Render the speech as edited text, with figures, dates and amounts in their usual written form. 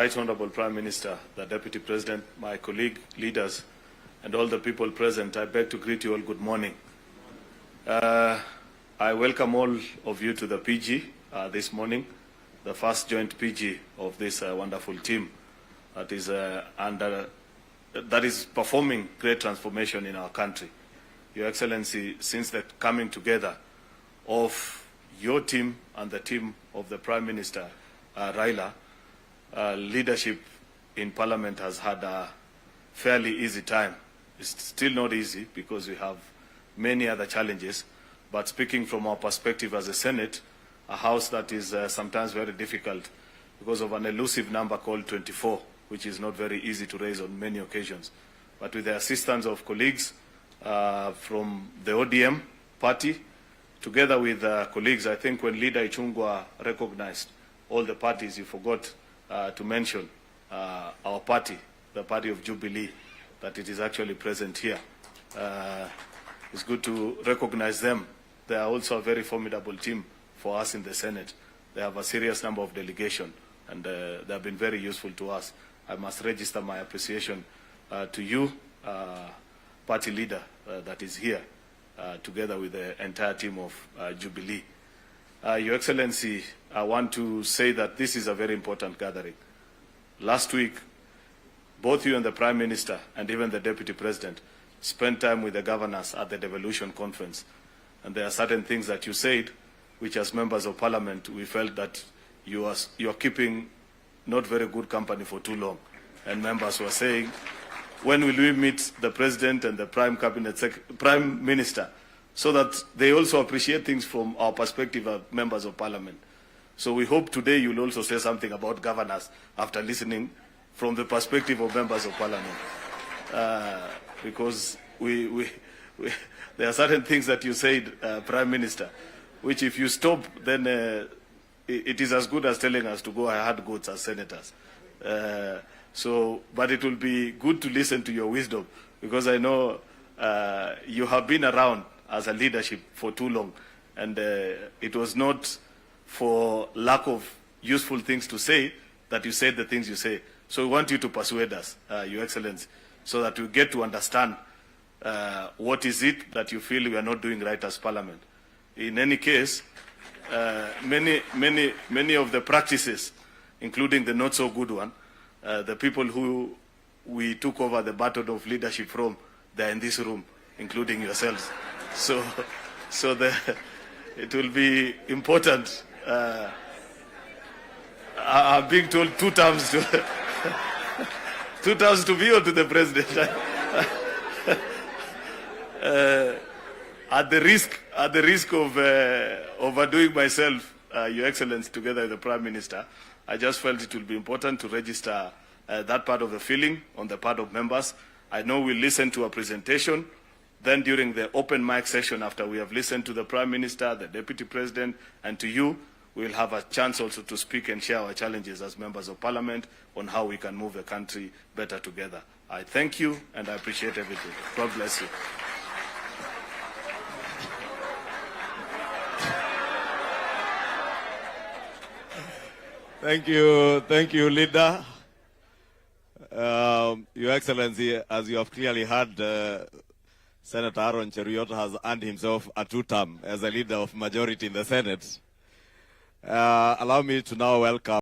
Right Honorable Prime Minister, the Deputy President, my colleague, leaders, and all the people present, I beg to greet you all good morning. I welcome all of you to the PG this morning, the first joint PG of this wonderful team that is performing great transformation in our country. Your Excellency, since the coming together of your team and the team of the Prime Minister, Raila, leadership in Parliament has had a fairly easy time. It's still not easy because we have many other challenges, but speaking from our perspective as a Senate, a house that is sometimes very difficult because of an elusive number called 24, which is not very easy to raise on many occasions. But with the assistance of colleagues from the ODM party, together with colleagues, I think when Leader Ichung'wah recognized all the parties, you forgot to mention our party, the party of Jubilee, that it is actually present here. It's good to recognize them. They are also a very formidable team for us in the Senate. They have a serious number of delegation, and they have been very useful to us. I must register my appreciation to you, party leader that is here, together with the entire team of Jubilee. Your Excellency, I want to say that this is a very important gathering. Last week, both you and the Prime Minister and even the Deputy President spent time with the governors at the devolution conference. And there are certain things that you said, which as members of Parliament, we felt that you are keeping not very good company for too long. And members were saying, when will we meet the President and the Prime Minister, so that they also appreciate things from our perspective as members of Parliament. So we hope today you'll also say something about governors after listening from the perspective of members of Parliament. Because there are certain things that you said, Prime Minister, which if you stop, then it is as good as telling us to go hard goods as senators. But it will be good to listen to your wisdom, because I know you have been around as a leadership for too long, and it was not for lack of useful things to say that you said the things you say. So we want you to persuade us, Your Excellency, so that we get to understand what is it that you feel we are not doing right as Parliament. In any case, many of the practices, including the not so good one, the people who we took over the baton of leadership from, they're in this room, including yourselves. So it will be important. I'm being told 2 terms to 2 terms to be on to the President. At the risk of overdoing myself, Your Excellency, together with the Prime Minister, I just felt it will be important to register that part of the feeling on the part of members. I know we'll listen to a presentation. Then during the open mic session, after we have listened to the Prime Minister, the Deputy President, and to you, we'll have a chance also to speak and share our challenges as members of Parliament on how we can move the country better together. I thank you, and I appreciate everything. God bless you. Thank you, Leader. Your Excellency, as you have clearly heard, Senator Aaron Cheruiyot has earned himself a 2-term as a leader of majority in the Senate. Allow me to now welcome